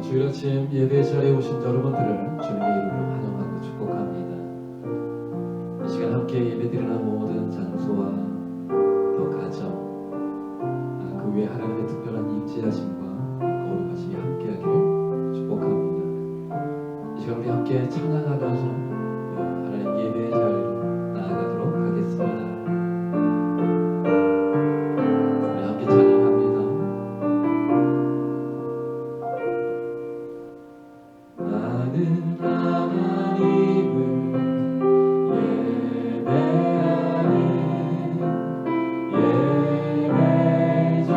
주일 아침 예배 자리에 오신 여러분들을 주님의 이름으로 환영하고 축복합니다. 이 시간 함께 예배드리는 모든 장소와 또 가정, 그 위에 하나님의 특별한 임재하심과 거룩하심이 함께하기를 축복합니다. 이 시간 우리 함께 찬양하면서 하나님 예배의 자리로 나아가도록 하겠습니다. 우리 함께 찬양합니다. 나는 하나님을 예배하는 예배자입니다.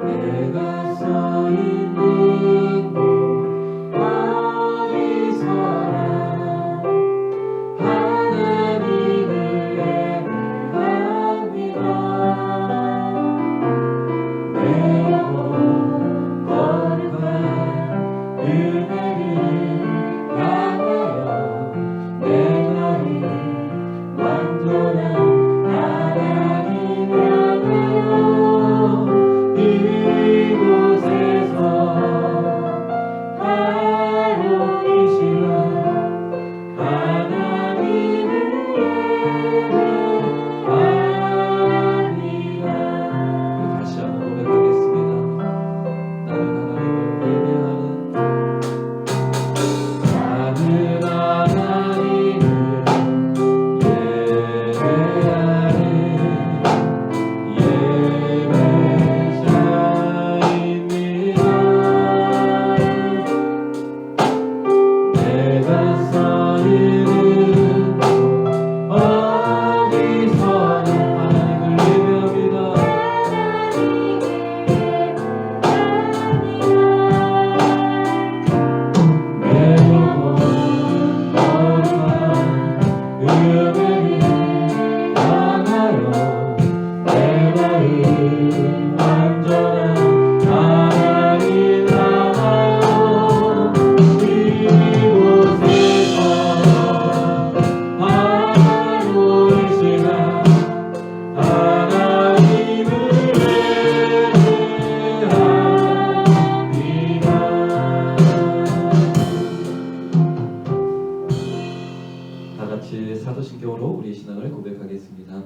내가 서 있는 곳 어디서나 하나님을 예배합니다. 사도신경으로 우리의 신앙을 고백하겠습니다.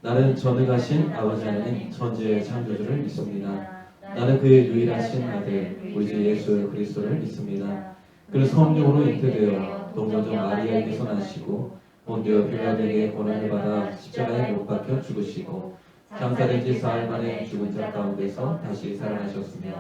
나는 전능하신 아버지 하나님 천지의 창조주를 믿습니다. 나는 그의 유일하신 아들 우리 주 예수 그리스도를 믿습니다. 그는 성령으로 잉태되어 동정녀 마리아에게서 나시고 본디오 빌라도에게 고난을 받아 십자가에 못 박혀 죽으시고 장사된 지 사흘 만에 죽은 자 가운데서 다시 살아나셨으며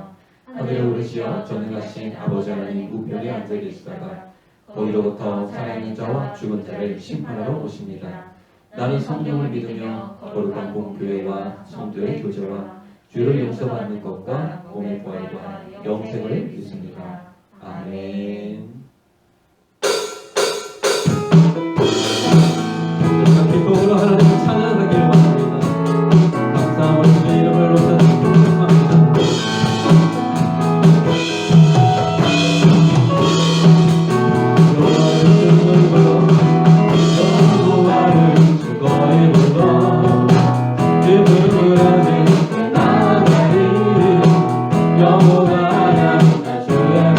하늘에 오르시어 전능하신 아버지 하나님 우편에 앉아 계시다가 거기로부터 살아있는 자와 죽은 자를 심판하러 오십니다. 나는 성령을 믿으며 거룩한 공교회와 성도의 교제와 죄를 용서받는 것과 몸의 부활과 영생을 믿습니다. 아멘. 기쁨으로 하나님을 찬양하기를 원합니다. 감사함으로 주의 이름을 높여드리고 축복합니다. 영원한 주의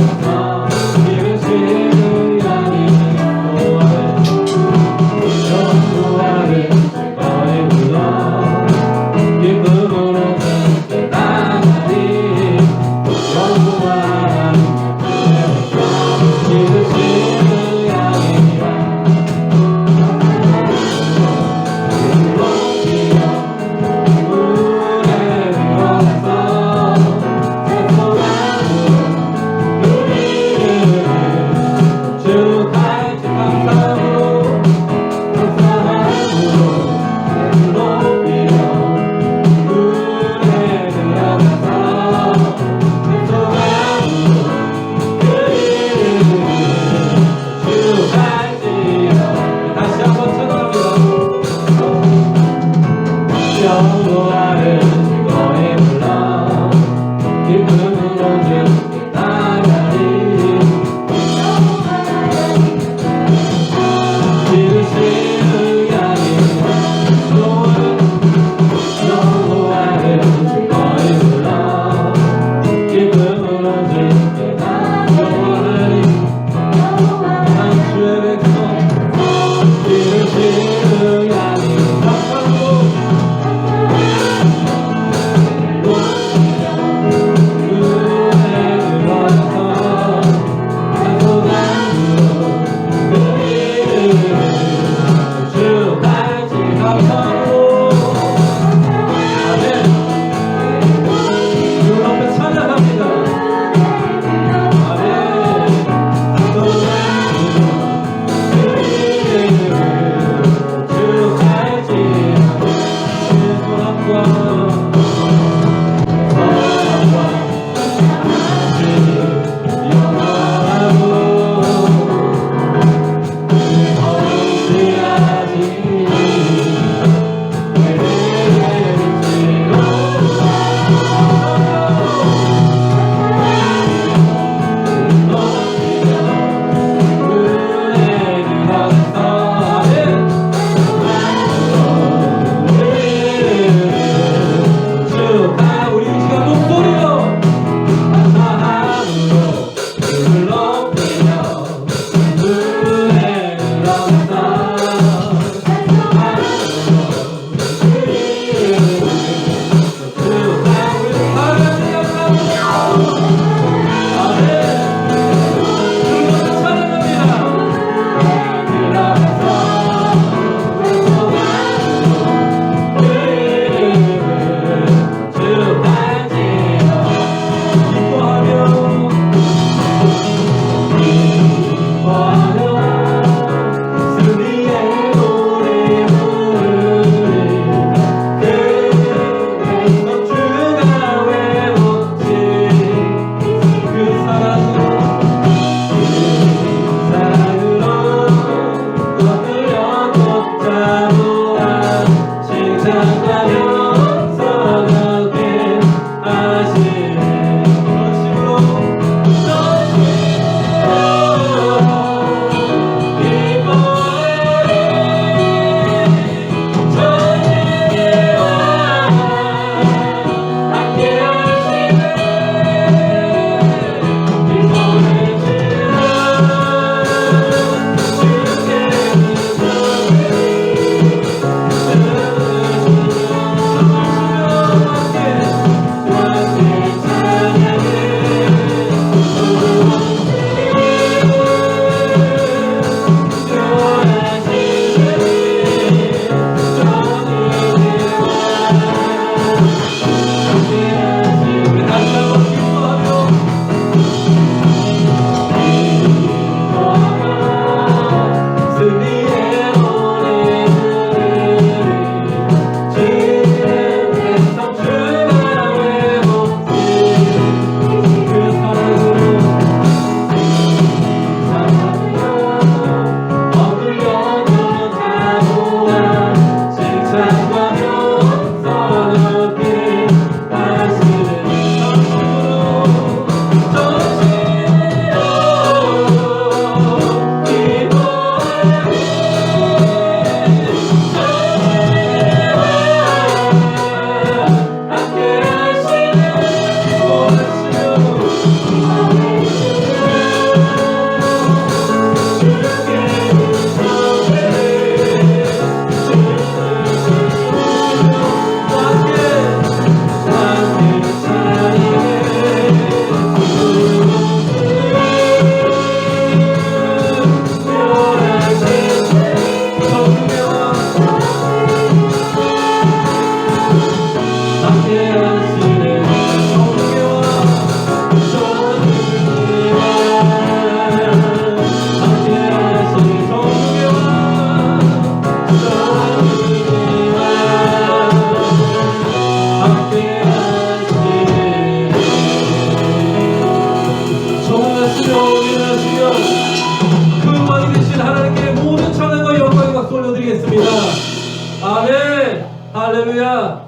아멘. 할렐루야.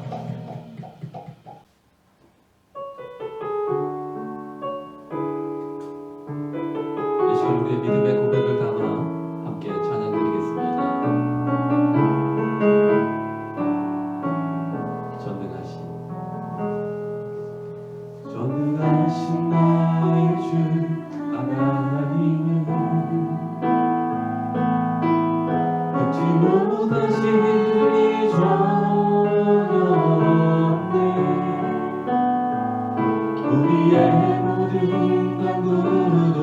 이 시간 우리의 믿음의 고백을 담아 함께 찬양드리겠습니다. 전능하신 나의 주 하나님은 끝이 못하실 이 전혀 없네. 우리의 모든 간구도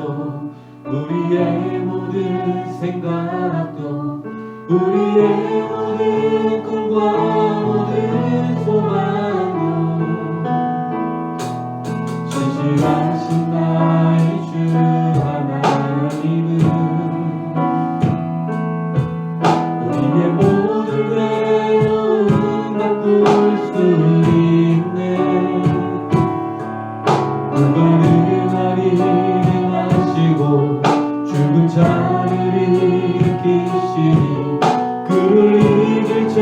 우리의 모든 생각도 우리의 모든 꿈과 모든 소망도 신실하신 나의 주 하나님은 우리의 모든 괴로움 바꿀 수 있네. 불가능하리 행하시고 죽은 자를 일으키시니 그를 이길 자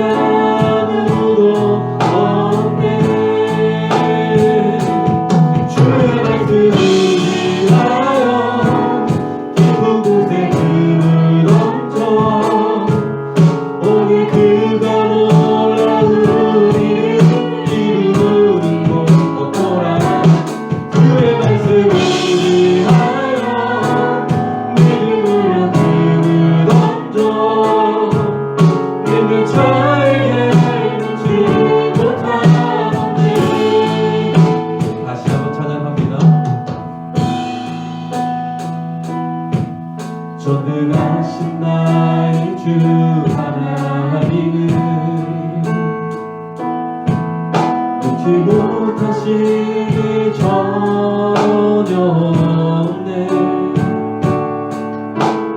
누구도 없네. 주의 말씀을 위하여 신실하신 나의 주 하나님은 놓지 못하시니 전혀 없네.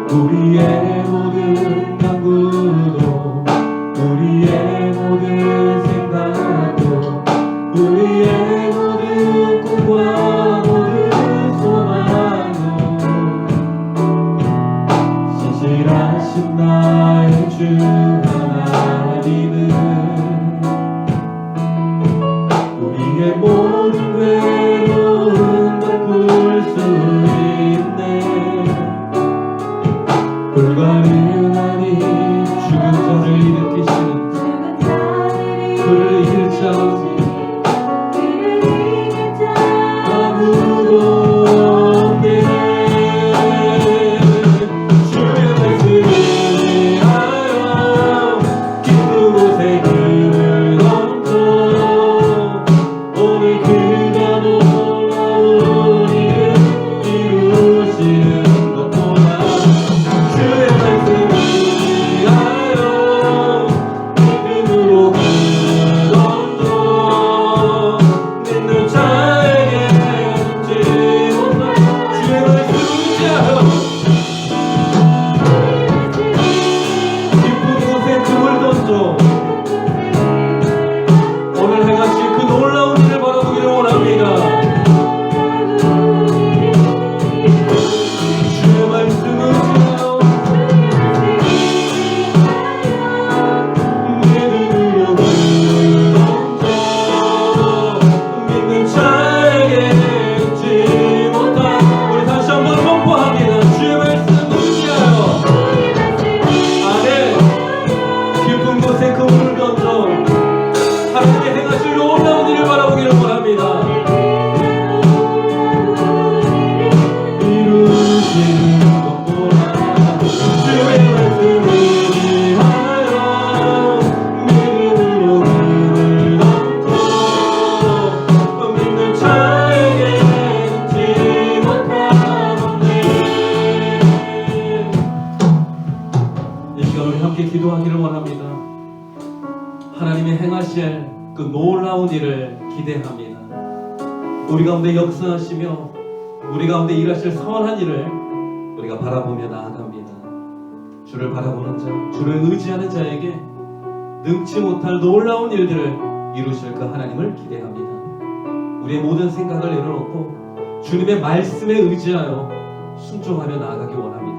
우리의 모든 간구도 우리의 모든 생각도 우리의 모든 꿈과 모든 소망도 신실하신 나의 주 하나님은 우리의 모든 외로움 바꿀 수 있네. 불가능하니 죽은 자를 일으키시는 그를 이길 자 아무도 없네. 주의 말씀을 하여 깊은 곳에 그를 던져 오늘 그가 놀라운 일을 이루시는 것보다 주의 말씀을 하여 믿음으로 그를 던져 믿는 자에게 죽지 못한 주의 말씀을 하여 깊은 곳에 금을 던져 오늘 행하실 그 놀라운 일을 바라보기를 원합니다. 주의 말씀을 하여 믿음으로 그를 던져 믿는 자에게 죽지 못한 우리 다시 한번 선포합니다. 주의 말씀을 의지하여 아멘. 깊은 곳에 그물을 던져 하나님의 행하실 놀라운 일을 바라보기를 원합니다. 이루시는 것보다 주의 말씀을 의지하여 믿음으로 그를 던져 믿는 자에게 죽지 못하네. 이 시간 우리 함께 기도하기를 원합니다. 하나님의 행하실 그 놀라운 일을 기대합니다. 우리 가운데 역사하시며 우리 가운데 일하실 선한 일을 우리가 바라보며 나아갑니다. 주를 바라보는 자, 주를 의지하는 자에게 능치 못할 놀라운 일들을 이루실 그 하나님을 기대합니다. 우리의 모든 생각을 내려놓고 주님의 말씀에 의지하여 순종하며 나아가기 원합니다.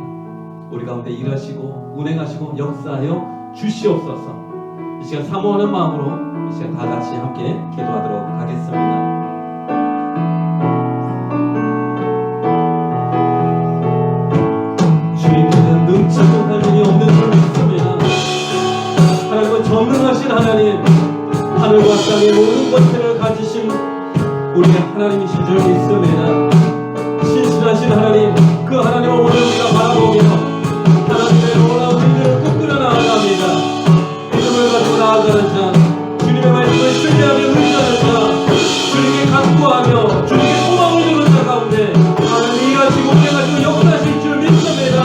우리 가운데 일하시고 운행하시고 역사하여 주시옵소서. 이 시간 사모하는 마음으로 이 시간 다 같이 함께 기도하도록 하겠습니다. 주님께는 능치 못할 일이 없는 줄 믿습니다. 하나님은 전능하신 하나님, 하늘과 땅의 모든 것들을 가지신 우리의 하나님이신 줄 믿습니다. 신실하신 하나님, 그 하나님을 오늘 우리가 바라보며 하나님의 놀라운 일들을 꿈꾸려 나아갑니다. 믿음을 가지고 나아가는 자, 주님의 말씀을 신뢰하며 의지하는 자, 주님께 간구하며 주님께 소망을 주는 자 가운데 하나님 일하시고 운행하시고 역사하실 줄 믿습니다.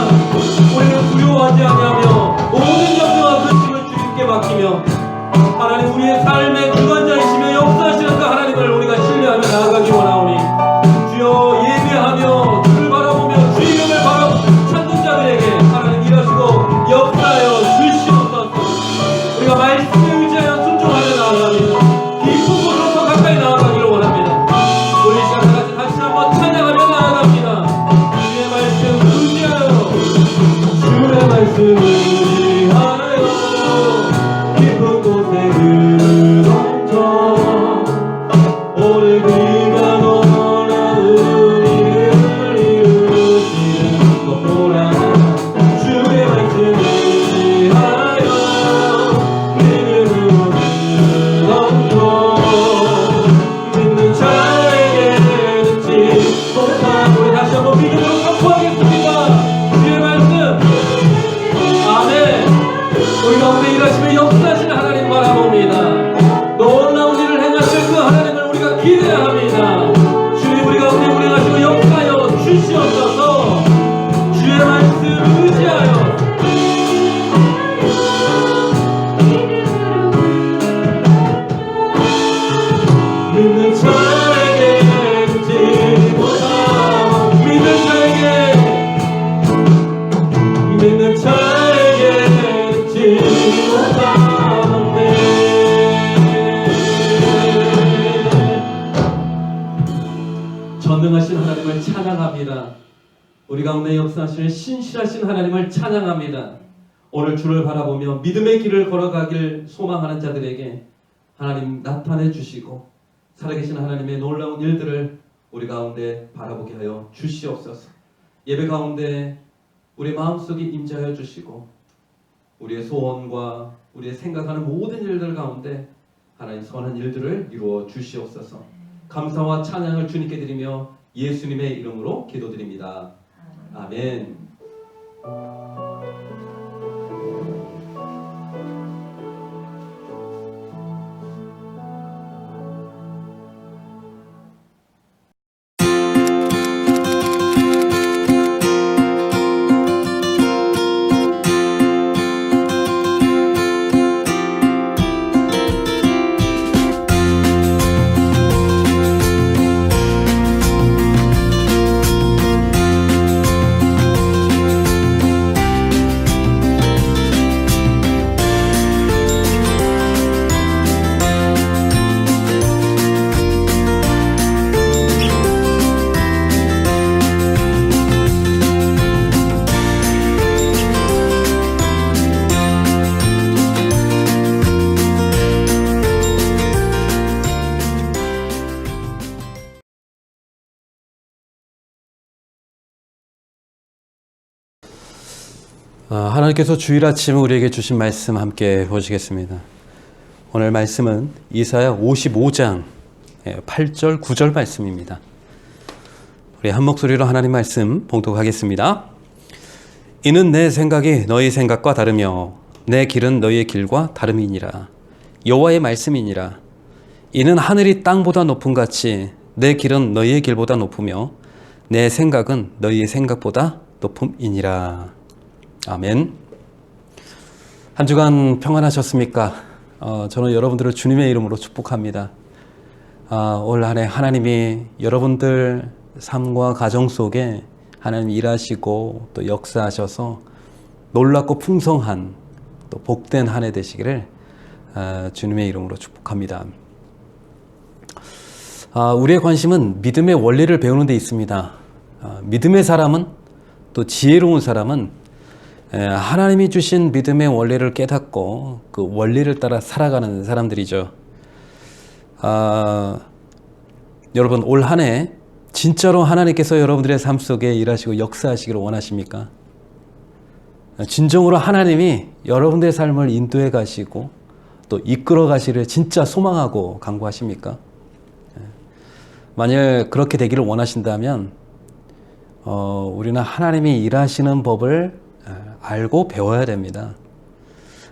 우리는 두려워하지 아니하며 모든 염려와 근심을 주님께 맡기며 하나님 우리의 삶의 주관자이시며 역사하시는 그 하나님을 우리가 신뢰하며 나아가기 원하오니 주여 예배하며 주를 바라보며 주 이름을 찾는 자들에게 하나님 일하시고 역사하여 주시옵소서. 우리가 말씀에 의지하여 순종하며 나아갑니다. 깊은 곳으로 더 가까이 나아가기를 원합니다. 우리 시간 같이 다시 한번 찬양하며 나아갑니다. 주의 말씀 의지하여 주의 말씀을 의지하여 깊은 곳에 그를 던져 오늘 그가 놀라운 일을 이루시는 것보다 주의 말씀을 의지하여 믿음으로 그를 던져 믿는 자에게 듣지 못한 우리 다시 한번 믿음으로 선포하겠습니다. 주의 말씀 아멘. 전능하신 하나님을 찬양합니다. 우리 가운데 역사하시는 신실하신 하나님을 찬양합니다. 오늘 주를 바라보며 믿음의 길을 걸어가길 소망하는 자들에게 하나님 나타내 주시고 살아계신 하나님의 놀라운 일들을 우리 가운데 바라보게 하여 주시옵소서. 예배 가운데 우리 마음속에 임재하여 주시고 우리의 소원과 우리의 생각하는 모든 일들 가운데 하나님 선한 일들을 이루어 주시옵소서. 감사와 찬양을 주님께 드리며 예수님의 이름으로 기도드립니다. 아멘. 하나님께서 주일 아침 우리에게 주신 말씀 함께 보시겠습니다. 오늘 말씀은 이사야 55장 8절 9절 말씀입니다. 우리 한 목소리로 하나님 말씀 봉독하겠습니다. 이는 내 생각이 너희 생각과 다르며 내 길은 너희의 길과 다름이니라. 여호와의 말씀이니라. 이는 하늘이 땅보다 높음 같이 내 길은 너희의 길보다 높으며 내 생각은 너희의 생각보다 높음이니라. 아멘. 한 주간 평안하셨습니까? 저는 여러분들을 주님의 이름으로 축복합니다. 올 한 해 하나님이 여러분들 삶과 가정 속에 하나님 일하시고 또 역사하셔서 놀랍고 풍성한 또 복된 한 해 되시기를 주님의 이름으로 축복합니다. 우리의 관심은 믿음의 원리를 배우는 데 있습니다. 믿음의 사람은 또 지혜로운 사람은 하나님이 주신 믿음의 원리를 깨닫고 그 원리를 따라 살아가는 사람들이죠. 여러분 올 한 해 진짜로 하나님께서 여러분들의 삶 속에 일하시고 역사하시기를 원하십니까? 진정으로 하나님이 여러분들의 삶을 인도해 가시고 또 이끌어 가시를 진짜 소망하고 간구하십니까? 만약 그렇게 되기를 원하신다면 우리는 하나님이 일하시는 법을 알고 배워야 됩니다.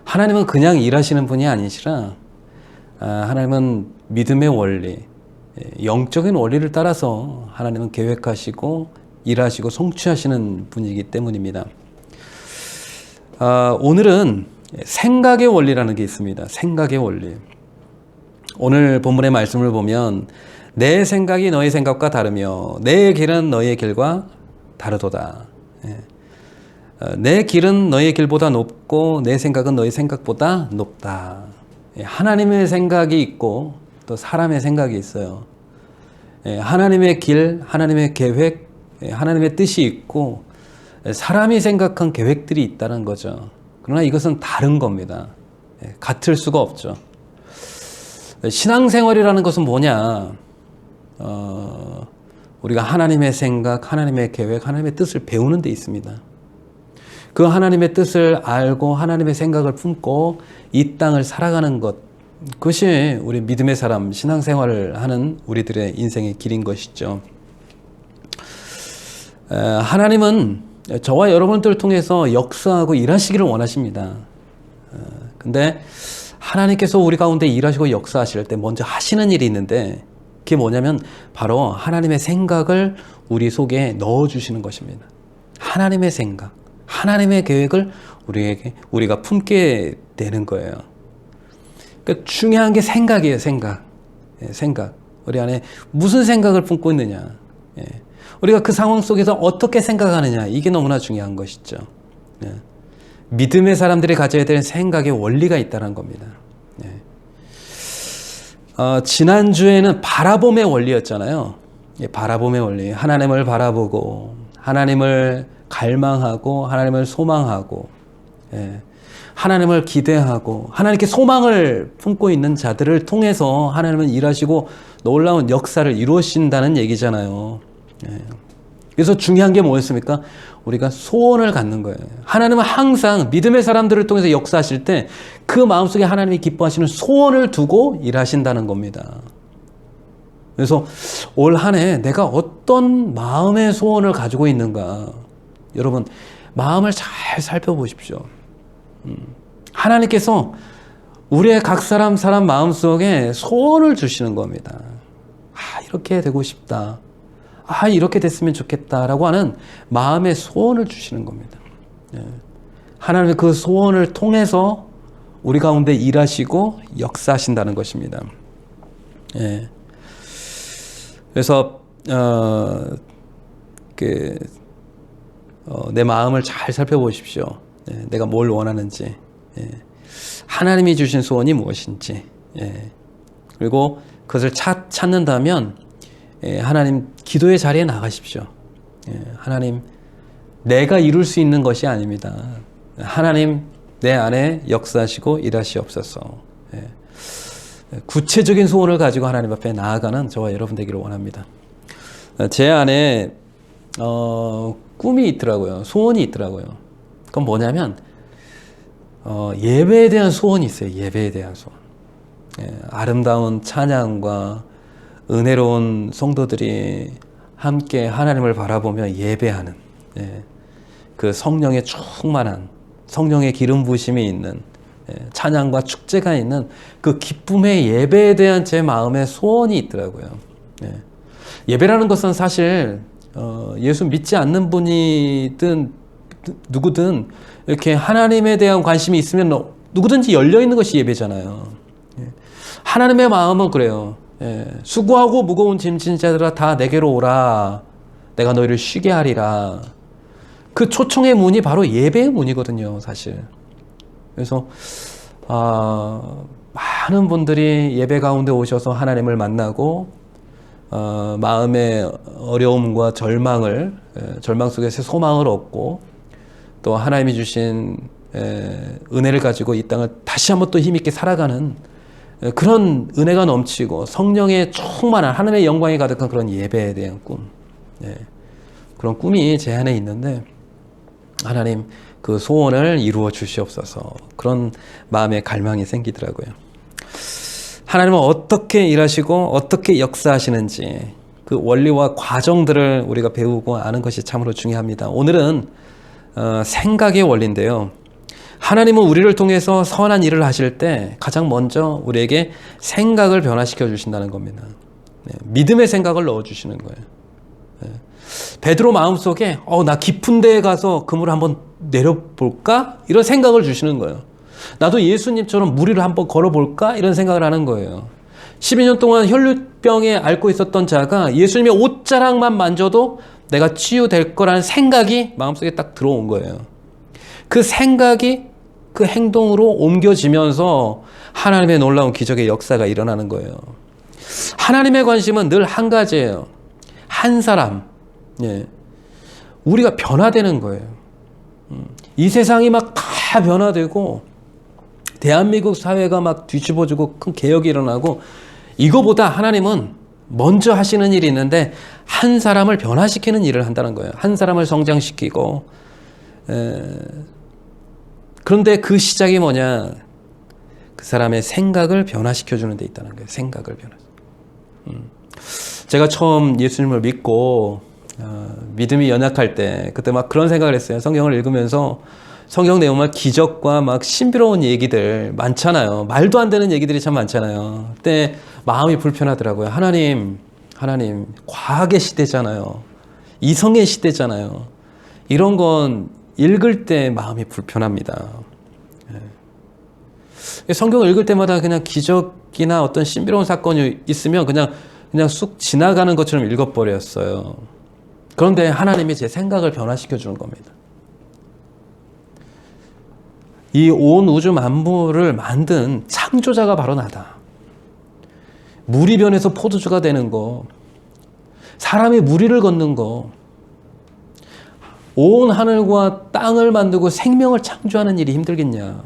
하나님은 그냥 일하시는 분이 아니시라 하나님은 믿음의 원리, 영적인 원리를 따라서 하나님은 계획하시고 일하시고 성취하시는 분이기 때문입니다. 오늘은 생각의 원리라는 게 있습니다. 생각의 원리. 오늘 본문의 말씀을 보면 내 생각이 너의 생각과 다르며 내 길은 너의 길과 다르도다. 내 길은 너의 길보다 높고 내 생각은 너의 생각보다 높다. 하나님의 생각이 있고 또 사람의 생각이 있어요. 하나님의 길, 하나님의 계획, 하나님의 뜻이 있고 사람이 생각한 계획들이 있다는 거죠. 그러나 이것은 다른 겁니다. 같을 수가 없죠. 신앙생활이라는 것은 뭐냐? 우리가 하나님의 생각, 하나님의 계획, 하나님의 뜻을 배우는 데 있습니다. 그 하나님의 뜻을 알고 하나님의 생각을 품고 이 땅을 살아가는 것, 그것이 우리 믿음의 사람, 신앙생활을 하는 우리들의 인생의 길인 것이죠. 하나님은 저와 여러분들을 통해서 역사하고 일하시기를 원하십니다. 근데 하나님께서 우리 가운데 일하시고 역사하실 때 먼저 하시는 일이 있는데 그게 뭐냐면 바로 하나님의 생각을 우리 속에 넣어주시는 것입니다. 하나님의 생각, 하나님의 계획을 우리가 품게 되는 거예요. 그러니까 중요한 게 생각이에요. 생각. 우리 안에 무슨 생각을 품고 있느냐. 우리가 그 상황 속에서 어떻게 생각하느냐. 이게 너무나 중요한 것이죠. 믿음의 사람들이 가져야 되는 생각의 원리가 있다는 겁니다. 예. 지난주에는 바라봄의 원리였잖아요. 예, 바라봄의 원리. 하나님을 바라보고, 하나님을 갈망하고, 하나님을 소망하고, 예. 하나님을 기대하고, 하나님께 소망을 품고 있는 자들을 통해서 하나님은 일하시고 놀라운 역사를 이루신다는 얘기잖아요. 예. 그래서 중요한 게 뭐였습니까? 우리가 소원을 갖는 거예요. 하나님은 항상 믿음의 사람들을 통해서 역사하실 때 그 마음속에 하나님이 기뻐하시는 소원을 두고 일하신다는 겁니다. 그래서 올 한 해 내가 어떤 마음의 소원을 가지고 있는가, 여러분 마음을 잘 살펴보십시오. 하나님께서 우리의 각 사람 마음속에 소원을 주시는 겁니다. 이렇게 되고 싶다. 이렇게 됐으면 좋겠다라고 하는 마음의 소원을 주시는 겁니다. 하나님의 그 소원을 통해서 우리 가운데 일하시고 역사하신다는 것입니다. 예. 그래서 내 마음을 잘 살펴보십시오. 내가 뭘 원하는지, 하나님이 주신 소원이 무엇인지, 그리고 그것을 찾는다면 하나님 기도의 자리에 나가십시오. 하나님, 내가 이룰 수 있는 것이 아닙니다. 하나님, 내 안에 역사하시고 일하시옵소서. 구체적인 소원을 가지고 하나님 앞에 나아가는 저와 여러분 되기를 원합니다. 제 안에 꿈이 있더라고요. 소원이 있더라고요. 그건 뭐냐면 예배에 대한 소원이 있어요. 예배에 대한 소원. 아름다운 찬양과 은혜로운 성도들이 함께 하나님을 바라보며 예배하는, 그 성령의 충만한, 성령의 기름 부으심이 있는, 찬양과 축제가 있는 그 기쁨의 예배에 대한 제 마음의 소원이 있더라고요. 예배라는 것은 사실 예수 믿지 않는 분이든 누구든 이렇게 하나님에 대한 관심이 있으면 누구든지 열려있는 것이 예배잖아요. 하나님의 마음은 그래요. 수고하고 무거운 짐진 자들아 다 내게로 오라. 내가 너희를 쉬게 하리라. 그 초청의 문이 바로 예배의 문이거든요, 사실. 그래서 많은 분들이 예배 가운데 오셔서 하나님을 만나고 마음의 어려움과 절망 속에서 소망을 얻고 또 하나님이 주신 은혜를 가지고 이 땅을 다시 한번 또 힘있게 살아가는 그런 은혜가 넘치고 성령의 충만한 하나님의 영광이 가득한 그런 예배에 대한 꿈, 그런 꿈이 제 안에 있는데 하나님 그 소원을 이루어 주시옵소서. 그런 마음의 갈망이 생기더라고요. 하나님은 어떻게 일하시고 어떻게 역사하시는지 그 원리와 과정들을 우리가 배우고 아는 것이 참으로 중요합니다. 오늘은 생각의 원리인데요. 하나님은 우리를 통해서 선한 일을 하실 때 가장 먼저 우리에게 생각을 변화시켜 주신다는 겁니다. 믿음의 생각을 넣어주시는 거예요. 베드로 마음속에 나 깊은 데에 가서 그물을 한번 내려볼까? 이런 생각을 주시는 거예요. 나도 예수님처럼 무리를 한번 걸어볼까? 이런 생각을 하는 거예요. 12년 동안 혈루병에 앓고 있었던 자가 예수님의 옷자락만 만져도 내가 치유될 거라는 생각이 마음속에 딱 들어온 거예요. 그 생각이 그 행동으로 옮겨지면서 하나님의 놀라운 기적의 역사가 일어나는 거예요. 하나님의 관심은 늘 한 가지예요. 한 사람, 우리가 변화되는 거예요. 이 세상이 막 다 변화되고 대한민국 사회가 막 뒤집어지고 큰 개혁이 일어나고 이거보다 하나님은 먼저 하시는 일이 있는데 한 사람을 변화시키는 일을 한다는 거예요. 한 사람을 성장시키고 그런데 그 시작이 뭐냐? 그 사람의 생각을 변화시켜주는 데 있다는 거예요. 생각을 제가 처음 예수님을 믿고 믿음이 연약할 때 그때 막 그런 생각을 했어요. 성경을 읽으면서 성경 내용만 기적과 막 신비로운 얘기들 많잖아요. 말도 안 되는 얘기들이 참 많잖아요. 그때 마음이 불편하더라고요. 하나님 과학의 시대잖아요. 이성의 시대잖아요. 이런 건 읽을 때 마음이 불편합니다. 성경을 읽을 때마다 그냥 기적이나 어떤 신비로운 사건이 있으면 그냥 쑥 지나가는 것처럼 읽어버렸어요. 그런데 하나님이 제 생각을 변화시켜 주는 겁니다. 이 온 우주 만물을 만든 창조자가 바로 나다. 물이 변해서 포도주가 되는 거, 사람이 무리를 걷는 거, 온 하늘과 땅을 만들고 생명을 창조하는 일이 힘들겠냐?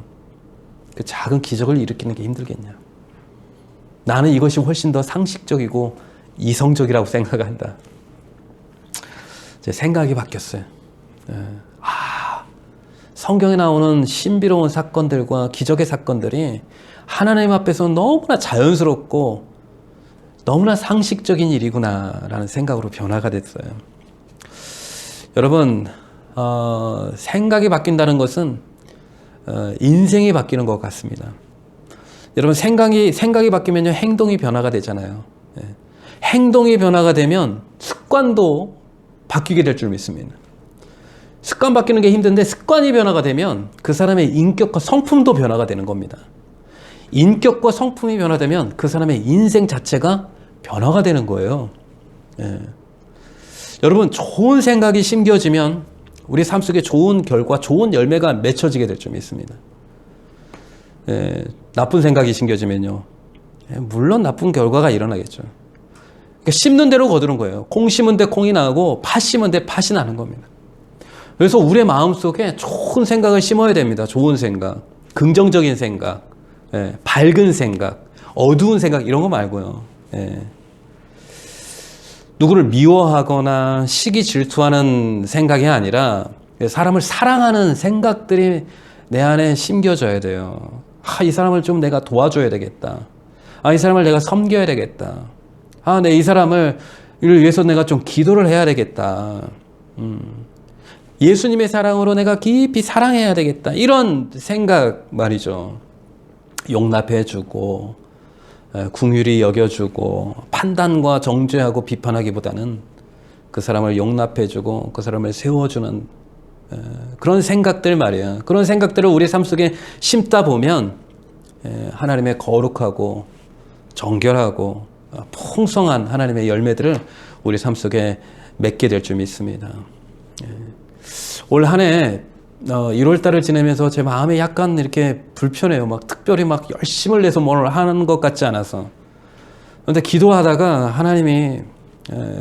그 작은 기적을 일으키는 게 힘들겠냐? 나는 이것이 훨씬 더 상식적이고 이성적이라고 생각한다. 제 생각이 바뀌었어요. 성경에 나오는 신비로운 사건들과 기적의 사건들이 하나님 앞에서 너무나 자연스럽고 너무나 상식적인 일이구나라는 생각으로 변화가 됐어요. 여러분, 생각이 바뀐다는 것은 인생이 바뀌는 것 같습니다. 여러분, 생각이 바뀌면요, 행동이 변화가 되잖아요. 행동이 변화가 되면 습관도 바뀌게 될 줄 믿습니다. 습관 바뀌는 게 힘든데 습관이 변화가 되면 그 사람의 인격과 성품도 변화가 되는 겁니다. 인격과 성품이 변화되면 그 사람의 인생 자체가 변화가 되는 거예요. 여러분, 좋은 생각이 심겨지면 우리 삶 속에 좋은 결과, 좋은 열매가 맺혀지게 될 줄 믿습니다. 나쁜 생각이 심겨지면요, 물론 나쁜 결과가 일어나겠죠. 그러니까 심는 대로 거두는 거예요. 콩 심은 데 콩이 나고 팥 심은 데 팥이 나는 겁니다. 그래서 우리의 마음속에 좋은 생각을 심어야 됩니다. 좋은 생각, 긍정적인 생각, 밝은 생각, 어두운 생각, 이런 거 말고요. 누구를 미워하거나 시기 질투하는 생각이 아니라 사람을 사랑하는 생각들이 내 안에 심겨져야 돼요. 이 사람을 좀 내가 도와줘야 되겠다. 이 사람을 내가 섬겨야 되겠다. 이 사람을 위해서 내가 좀 기도를 해야 되겠다. 예수님의 사랑으로 내가 깊이 사랑해야 되겠다. 이런 생각 말이죠. 용납해주고 긍휼히 여겨주고 판단과 정죄하고 비판하기보다는 그 사람을 용납해주고 그 사람을 세워주는 그런 생각들 말이에요. 그런 생각들을 우리 삶 속에 심다 보면 하나님의 거룩하고 정결하고 풍성한 하나님의 열매들을 우리 삶 속에 맺게 될 줄 믿습니다. 올 한 해 1월달을 지내면서 제 마음이 약간 이렇게 불편해요. 특별히 열심을 내서 뭘 하는 것 같지 않아서. 그런데 기도하다가 하나님이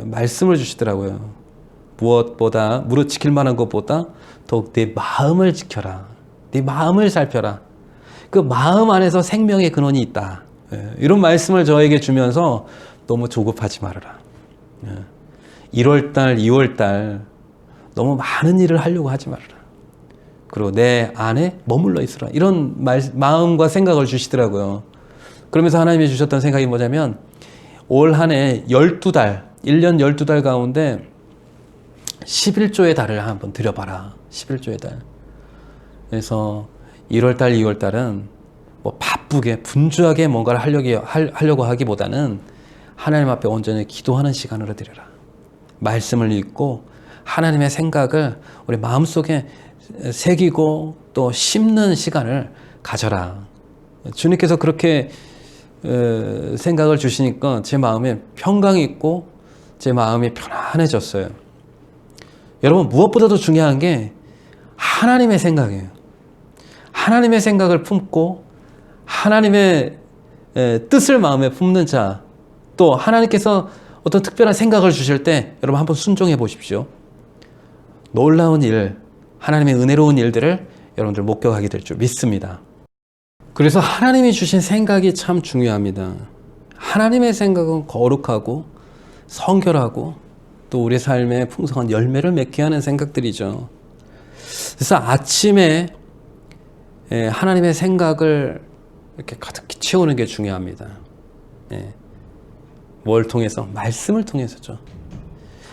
말씀을 주시더라고요. 무엇보다, 무릇 지킬 만한 것보다 더욱 네 마음을 지켜라. 네 마음을 살펴라. 그 마음 안에서 생명의 근원이 있다. 이런 말씀을 저에게 주면서 너무 조급하지 말아라. 1월달, 2월달 너무 많은 일을 하려고 하지 말아라. 그리고 내 안에 머물러 있으라. 이런 마음과 생각을 주시더라고요. 그러면서 하나님이 주셨던 생각이 뭐냐면 올 한 해 12달, 1년 12달 가운데 11조의 달을 한번 드려봐라. 11조의 달. 그래서 1월달, 2월달은 바쁘게 분주하게 뭔가를 하려고 하기보다는 하나님 앞에 온전히 기도하는 시간으로 드려라. 말씀을 읽고 하나님의 생각을 우리 마음속에 새기고 또 심는 시간을 가져라. 주님께서 그렇게 생각을 주시니까 제 마음에 평강이 있고 제 마음이 편안해졌어요. 여러분, 무엇보다도 중요한 게 하나님의 생각이에요. 하나님의 생각을 품고 하나님의 뜻을 마음에 품는 자, 또 하나님께서 어떤 특별한 생각을 주실 때 여러분 한번 순종해 보십시오. 놀라운 일, 하나님의 은혜로운 일들을 여러분들 목격하게 될 줄 믿습니다. 그래서 하나님이 주신 생각이 참 중요합니다. 하나님의 생각은 거룩하고 성결하고 또 우리 삶에 풍성한 열매를 맺게 하는 생각들이죠. 그래서 아침에 하나님의 생각을 이렇게 가득히 채우는 게 중요합니다. 뭘 통해서? 말씀을 통해서죠.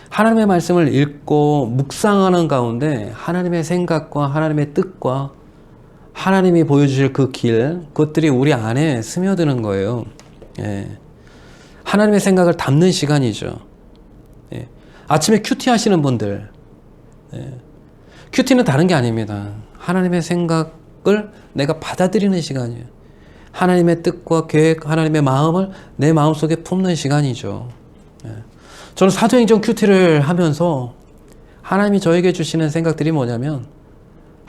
하나님의 말씀을 읽고 묵상하는 가운데 하나님의 생각과 하나님의 뜻과 하나님이 보여주실 그 길, 그것들이 우리 안에 스며드는 거예요. 하나님의 생각을 담는 시간이죠. 아침에 큐티 하시는 분들, 큐티는 다른 게 아닙니다. 하나님의 생각을 내가 받아들이는 시간이에요. 하나님의 뜻과 계획, 하나님의 마음을 내 마음속에 품는 시간이죠. 저는 사도행전 큐티를 하면서 하나님이 저에게 주시는 생각들이 뭐냐면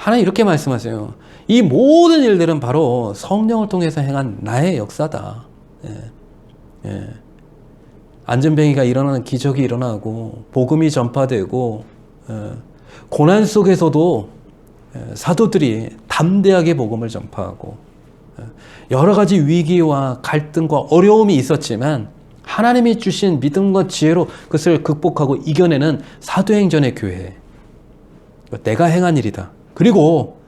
하나님 이렇게 말씀하세요. 이 모든 일들은 바로 성령을 통해서 행한 나의 역사다. 안전병이가 일어나는 기적이 일어나고 복음이 전파되고 고난 속에서도 사도들이 담대하게 복음을 전파하고 여러 가지 위기와 갈등과 어려움이 있었지만 하나님이 주신 믿음과 지혜로 그것을 극복하고 이겨내는 사도행전의 교회. 내가 행한 일이다. 그리고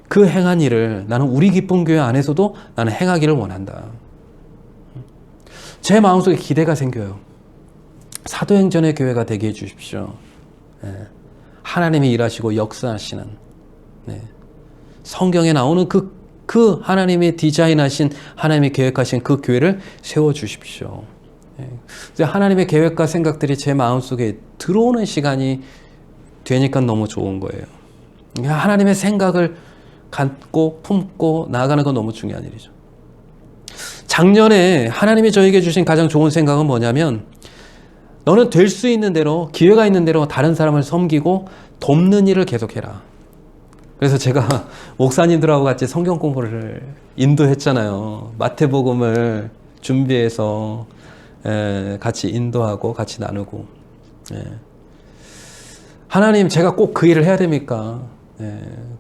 그 행한 일을 나는 우리 기쁨 교회 안에서도 나는 행하기를 원한다. 제 마음속에 기대가 생겨요. 사도행전의 교회가 되게 해주십시오. 하나님이 일하시고 역사하시는 성경에 나오는 그 하나님의 디자인하신 하나님이 계획하신 그 교회를 세워주십시오. 하나님의 계획과 생각들이 제 마음속에 들어오는 시간이 되니까 너무 좋은 거예요. 하나님의 생각을 갖고 품고 나아가는 건 너무 중요한 일이죠. 작년에 하나님이 저에게 주신 가장 좋은 생각은 뭐냐면 너는 될 수 있는 대로 기회가 있는 대로 다른 사람을 섬기고 돕는 일을 계속해라. 그래서 제가 목사님들하고 같이 성경 공부를 인도했잖아요. 마태복음을 준비해서 같이 인도하고 같이 나누고. 하나님, 제가 꼭 그 일을 해야 됩니까?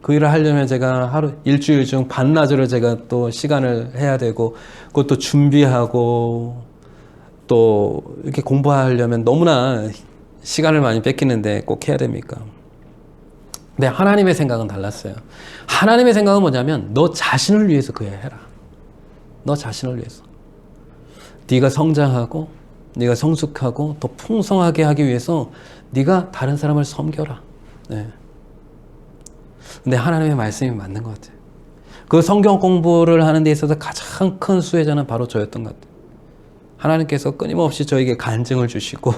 그 일을 하려면 제가 일주일 중 반나절을 제가 또 시간을 해야 되고 그것도 준비하고 또 이렇게 공부하려면 너무나 시간을 많이 뺏기는데 꼭 해야 됩니까? 근데 하나님의 생각은 달랐어요. 하나님의 생각은 뭐냐면 너 자신을 위해서 그 일을 해라. 너 자신을 위해서. 네가 성장하고 네가 성숙하고 더 풍성하게 하기 위해서 네가 다른 사람을 섬겨라. 근데 하나님의 말씀이 맞는 것 같아요. 그 성경 공부를 하는 데 있어서 가장 큰 수혜자는 바로 저였던 것 같아요. 하나님께서 끊임없이 저에게 간증을 주시고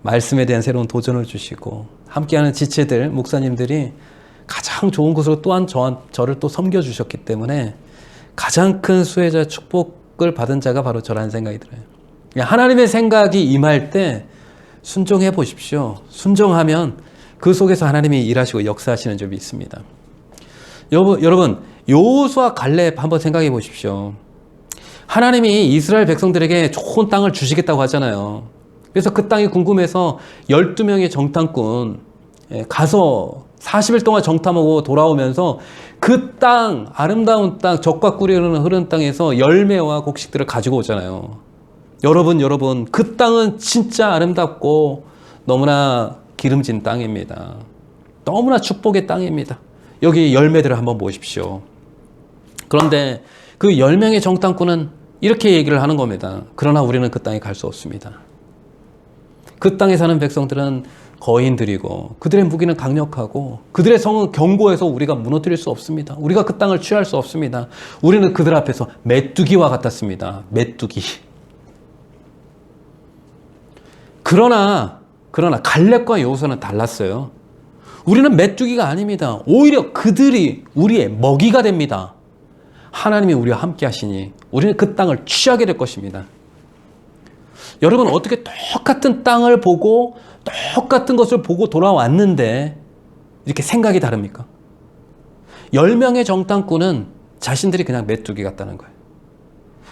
말씀에 대한 새로운 도전을 주시고 함께하는 지체들, 목사님들이 가장 좋은 것으로 또한 저를 또 섬겨주셨기 때문에 가장 큰 수혜자 축복을 받은 자가 바로 저라는 생각이 들어요. 하나님의 생각이 임할 때 순종해 보십시오. 순종하면 그 속에서 하나님이 일하시고 역사하시는 점이 있습니다. 여러분, 여호수아 갈렙 한번 생각해 보십시오. 하나님이 이스라엘 백성들에게 좋은 땅을 주시겠다고 하잖아요. 그래서 그 땅이 궁금해서 12명의 정탐꾼 가서 40일 동안 정탐하고 돌아오면서 그 땅, 아름다운 땅, 젖과 꿀이 흐르는 땅에서 열매와 곡식들을 가지고 오잖아요. 여러분, 그 땅은 진짜 아름답고 너무나 기름진 땅입니다. 너무나 축복의 땅입니다. 여기 열매들을 한번 보십시오. 그런데 그 10명의 정탐꾼은 이렇게 얘기를 하는 겁니다. 그러나 우리는 그 땅에 갈 수 없습니다. 그 땅에 사는 백성들은 거인들이고 그들의 무기는 강력하고 그들의 성은 견고해서 우리가 무너뜨릴 수 없습니다. 우리가 그 땅을 취할 수 없습니다. 우리는 그들 앞에서 메뚜기와 같았습니다. 메뚜기. 그러나 갈렙과 여호수아는 달랐어요. 우리는 메뚜기가 아닙니다. 오히려 그들이 우리의 먹이가 됩니다. 하나님이 우리와 함께 하시니 우리는 그 땅을 취하게 될 것입니다. 여러분, 어떻게 똑같은 땅을 보고 똑같은 것을 보고 돌아왔는데 이렇게 생각이 다릅니까? 10명의 정탐꾼은 자신들이 그냥 메뚜기 같다는 거예요.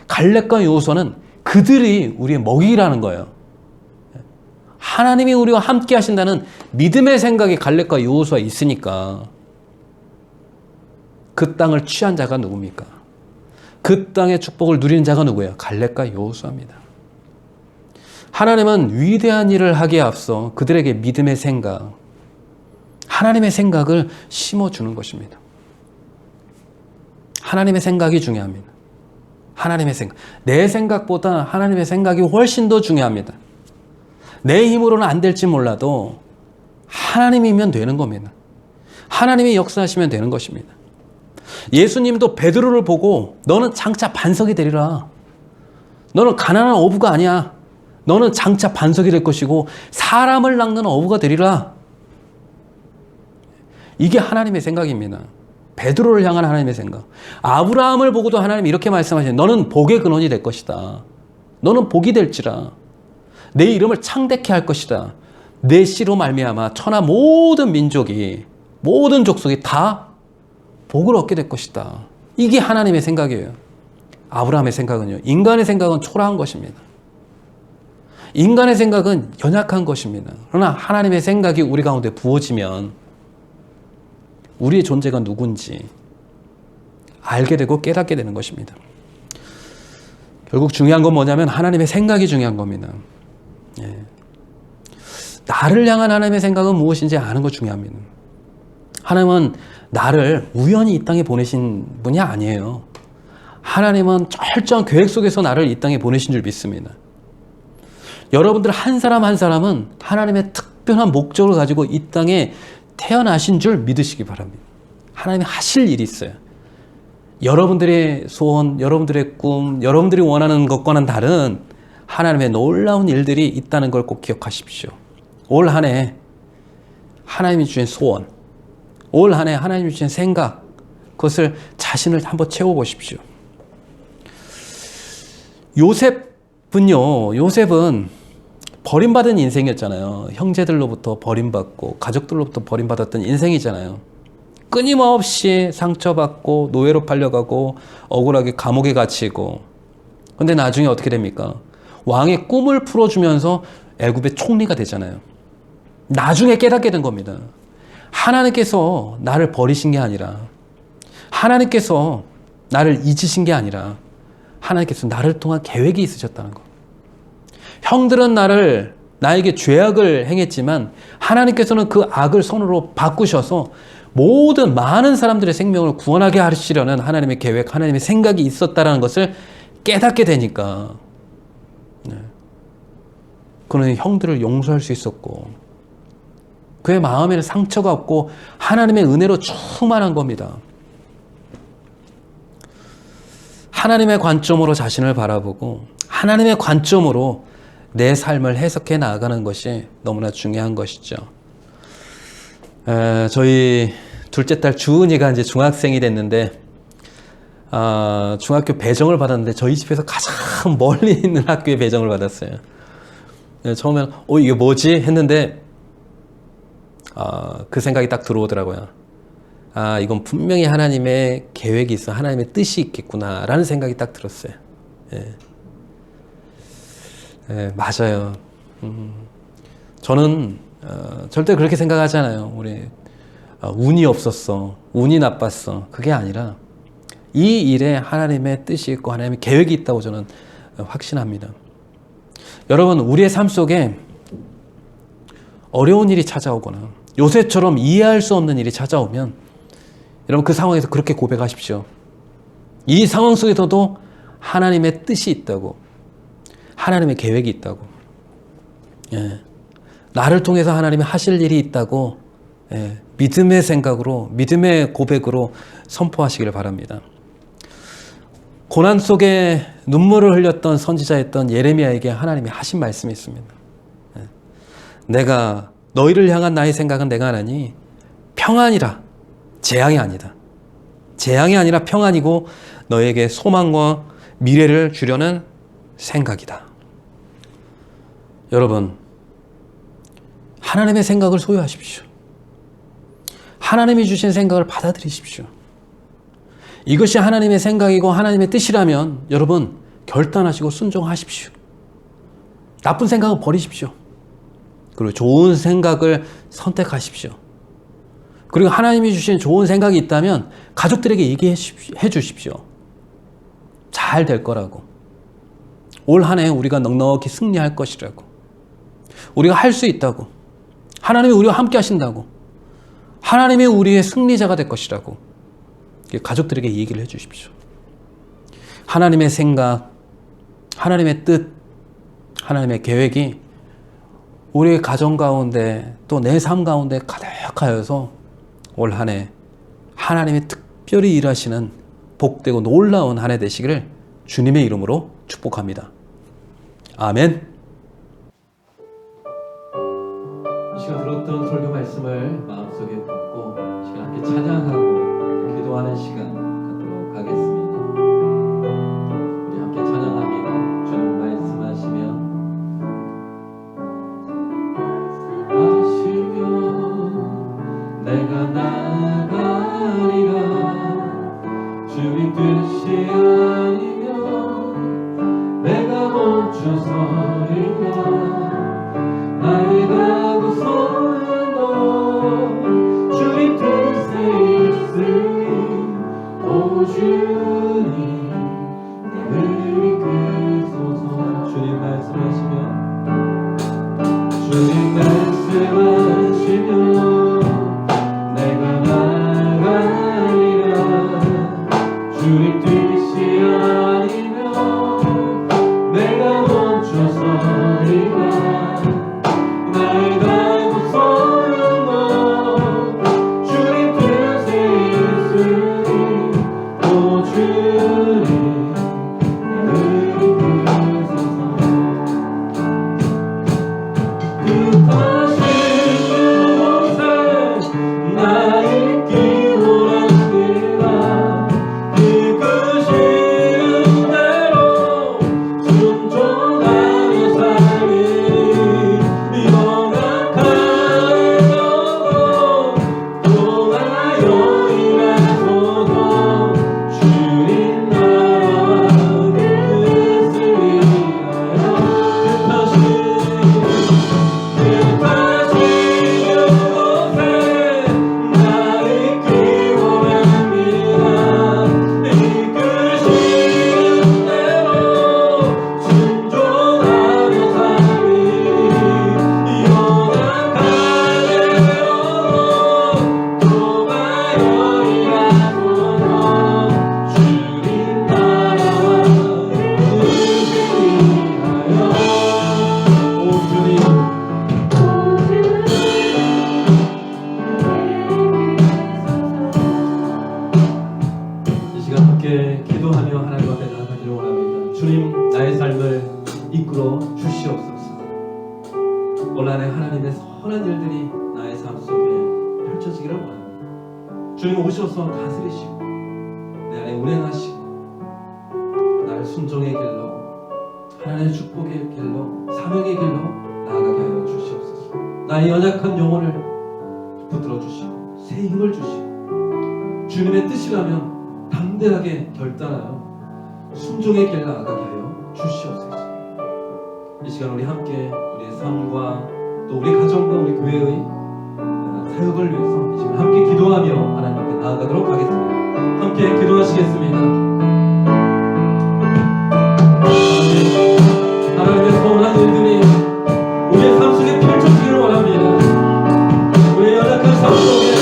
갈렙과 여호수아는 그들이 우리의 먹이라는 거예요. 하나님이 우리와 함께 하신다는 믿음의 생각이 갈렙과 여호수아에 있으니까 그 땅을 취한 자가 누굽니까? 그 땅의 축복을 누리는 자가 누구예요? 갈렙과 여호수아입니다. 하나님은 위대한 일을 하기에 앞서 그들에게 믿음의 생각, 하나님의 생각을 심어주는 것입니다. 하나님의 생각이 중요합니다. 하나님의 생각. 내 생각보다 하나님의 생각이 훨씬 더 중요합니다. 내 힘으로는 안 될지 몰라도 하나님이면 되는 겁니다. 하나님이 역사하시면 되는 것입니다. 예수님도 베드로를 보고 너는 장차 반석이 되리라. 너는 가난한 어부가 아니야. 너는 장차 반석이 될 것이고 사람을 낚는 어부가 되리라. 이게 하나님의 생각입니다. 베드로를 향한 하나님의 생각. 아브라함을 보고도 하나님이 이렇게 말씀하시는 너는 복의 근원이 될 것이다. 너는 복이 될지라. 내 이름을 창대케 할 것이다. 내 씨로 말미암아 천하 모든 민족이 모든 족속이 다 복을 얻게 될 것이다. 이게 하나님의 생각이에요. 아브라함의 생각은요. 인간의 생각은 초라한 것입니다. 인간의 생각은 연약한 것입니다. 그러나 하나님의 생각이 우리 가운데 부어지면 우리의 존재가 누군지 알게 되고 깨닫게 되는 것입니다. 결국 중요한 건 뭐냐면 하나님의 생각이 중요한 겁니다. 예. 나를 향한 하나님의 생각은 무엇인지 아는 것 중요합니다. 하나님은 나를 우연히 이 땅에 보내신 분이 아니에요. 하나님은 철저한 계획 속에서 나를 이 땅에 보내신 줄 믿습니다. 여러분들 한 사람 한 사람은 하나님의 특별한 목적을 가지고 이 땅에 태어나신 줄 믿으시기 바랍니다. 하나님이 하실 일이 있어요. 여러분들의 소원, 여러분들의 꿈, 여러분들이 원하는 것과는 다른 하나님의 놀라운 일들이 있다는 걸 꼭 기억하십시오. 올 한 해 하나님이 주신 소원, 올 한 해 하나님이 주신 생각, 그것을 자신을 한번 채워보십시오. 요셉은 버림받은 인생이었잖아요. 형제들로부터 버림받고 가족들로부터 버림받았던 인생이잖아요. 끊임없이 상처받고 노예로 팔려가고 억울하게 감옥에 갇히고, 근데 나중에 어떻게 됩니까? 왕의 꿈을 풀어주면서 애굽의 총리가 되잖아요. 나중에 깨닫게 된 겁니다. 하나님께서 나를 버리신 게 아니라, 하나님께서 나를 잊으신 게 아니라 하나님께서 나를 통한 계획이 있으셨다는 거. 형들은 나에게 죄악을 행했지만 하나님께서는 그 악을 선으로 바꾸셔서 많은 사람들의 생명을 구원하게 하시려는 하나님의 계획, 하나님의 생각이 있었다는 것을 깨닫게 되니까 그는 형들을 용서할 수 있었고, 그의 마음에는 상처가 없고 하나님의 은혜로 충만한 겁니다. 하나님의 관점으로 자신을 바라보고 하나님의 관점으로 내 삶을 해석해 나아가는 것이 너무나 중요한 것이죠. 저희 둘째 딸 주은이가 이제 중학생이 됐는데, 중학교 배정을 받았는데 저희 집에서 가장 멀리 있는 학교에 배정을 받았어요. 처음에는 이게 뭐지? 했는데 그 생각이 딱 들어오더라고요. 이건 분명히 하나님의 계획이 있어, 하나님의 뜻이 있겠구나 라는 생각이 딱 들었어요. 맞아요. 저는 절대 그렇게 생각하지 않아요. 우리 운이 없었어, 운이 나빴어, 그게 아니라 이 일에 하나님의 뜻이 있고 하나님의 계획이 있다고 저는 확신합니다. 여러분, 우리의 삶 속에 어려운 일이 찾아오거나 요새처럼 이해할 수 없는 일이 찾아오면 여러분 그 상황에서 그렇게 고백하십시오. 이 상황 속에서도 하나님의 뜻이 있다고, 하나님의 계획이 있다고, 나를 통해서 하나님이 하실 일이 있다고 믿음의 생각으로, 믿음의 고백으로 선포하시기를 바랍니다. 고난 속에 눈물을 흘렸던 선지자였던 예레미야에게 하나님이 하신 말씀이 있습니다. 내가 너희를 향한 나의 생각은 내가 하나니 평안이라, 재앙이 아니다. 재앙이 아니라 평안이고 너에게 소망과 미래를 주려는 생각이다. 여러분, 하나님의 생각을 소유하십시오. 하나님이 주신 생각을 받아들이십시오. 이것이 하나님의 생각이고 하나님의 뜻이라면 여러분 결단하시고 순종하십시오. 나쁜 생각은 버리십시오. 그리고 좋은 생각을 선택하십시오. 그리고 하나님이 주신 좋은 생각이 있다면 가족들에게 얘기해 주십시오. 잘 될 거라고. 올 한 해 우리가 넉넉히 승리할 것이라고. 우리가 할 수 있다고. 하나님이 우리와 함께 하신다고. 하나님이 우리의 승리자가 될 것이라고. 가족들에게 얘기를 해 주십시오. 하나님의 생각, 하나님의 뜻, 하나님의 계획이 우리의 가정 가운데 또 내 삶 가운데 가득하여서 올 한 해 하나님이 특별히 일하시는 복되고 놀라운 한 해 되시기를 주님의 이름으로 축복합니다. 아멘. 이 시간 들었던 설교 말씀을 마음속에 품고 이 시간 함께 찬양하고 기도하는 시간 갖도록 하겠습니다. 우리 함께 찬양합니다. 주님 말씀하시면 내가 주님 뜻이 아니면 내가 멈춰서리라. 나의 가고서는 주님 뜻에 있으니 오 주님 나를 이끄소서. 주님 말씀하시면 주님 말씀하시면 내가 나가리라. 주님 뜻이 아니면 내가 멈춰서리라. 나의 가고서는 주님 뜻에 있으니 오 주님 나를 이끄소서. 뜻하신 그곳에 나 있기 원하시라. 이끄시는 대로 순종하며 살리. 영악하여도 동하여 일하소서. 주님 나와 뜻을 위하여 뜻하신 그곳에 나 있기 원합니다. 이끄시는 대로 순종하며 살리. 영악하여도 동하여 일하소서. 주님 나라와 뜻을 위하여. 오 주님 이 시간 함께 기도하며 하나님 앞에 나아가기를 원합니다. 주님 나의 삶을 이끌어 주시옵소서. 온란의 하나님의 선한 일들이 나의 삶 속에 펼쳐지기를 원합니다. 주님 오셔서 다스리시고 내 안에 운행하시고 나를 순종의 길로 하나님의 축복의 길로 사명의 길로 나아가게 하여 주시옵소서. 나의 연약한 영혼을 붙들어 주시고 새 힘을 주시고 주님의 뜻이라면 담대하게 결단하여 순종의 길 나아가게 하여 주시옵소서. 이 시간 우리 함께 우리의 삶과 또 우리 가정과 우리 교회의 사역을 위해서 이 시간 함께 기도하며 하나님 앞에 나아가도록 하겠습니다. 함께 기도하시겠습니다. 하나님의 선한 일들이 우리의 삶 속에 펼쳐지기를 원합니다. 우리의 연약한 삶 속에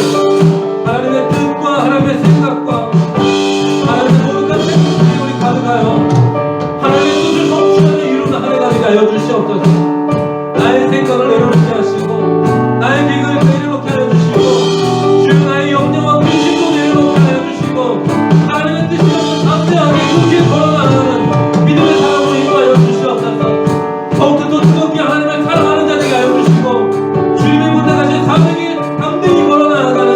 하나님의 뜻과 하나님의 생각과 하나님의 거룩한 생각들이 우리 가득하여 하나님의 뜻을 성취하는 이루는 한 해가 되게 하여 주시옵소서. 나의 생각을 내려놓게 하시고 나의 계획을 내려놓게 하여 주시고 주여 나의 염려와 근심도 내려놓게 하여 주시고 하나님의 뜻이라면 담대하게 그 길 걸어나가는 믿음의 사람으로 인도하여 주시옵소서. 더욱더 더 뜨겁게 하나님을 사랑하는 자 되게 하여 주시고 주님의 문제 가신 사명이 담대히 걸어나가는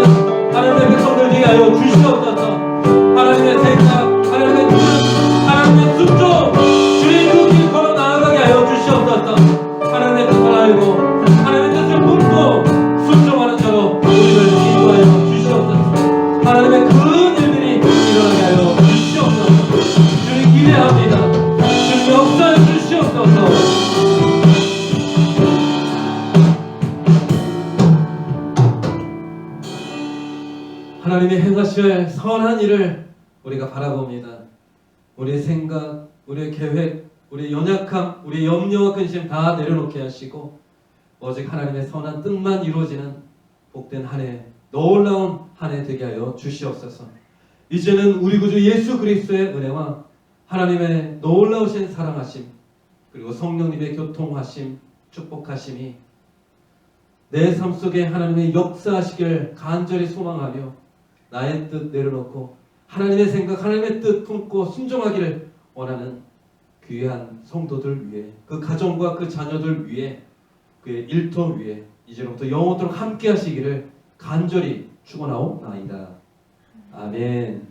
하나님의 백성들 되게 하여 주시옵소서. 하나님의 생각, 하나님의 뜻, 하나님의 순종 주의 그 길 걸어나가게 하여 주시옵소서. 하나님의 뜻을 알고 하나님의 뜻을 품고 순종하는 자로 우리를 인도하여 주시옵소서. 하나님의 큰 일들이 일어나게 하여 주시옵소서. 주님 기대합니다. 주님 역사해 주시옵소서. 하나님이 행하실 선한 일을 우리가 바라봅니다. 우리의 생각, 우리의 계획, 우리의 연약함, 우리의 염려와 근심 다 내려놓게 하시고 오직 하나님의 선한 뜻만 이루어지는 복된 한 해, 놀라운 한 해 되게 하여 주시옵소서. 이제는 우리 구주 예수 그리스도의 은혜와 하나님의 놀라우신 사랑하심 그리고 성령님의 교통하심, 축복하심이 내 삶 속에 하나님의 역사하시길 간절히 소망하며 나의 뜻 내려놓고 하나님의 생각, 하나님의 뜻 품고 순종하기를 원하는 귀한 성도들 위해 그 가정과 그 자녀들 위해 그의 일터 위에 이제부터 영원토록 함께 하시기를 간절히 축원하옵나이다. 아멘.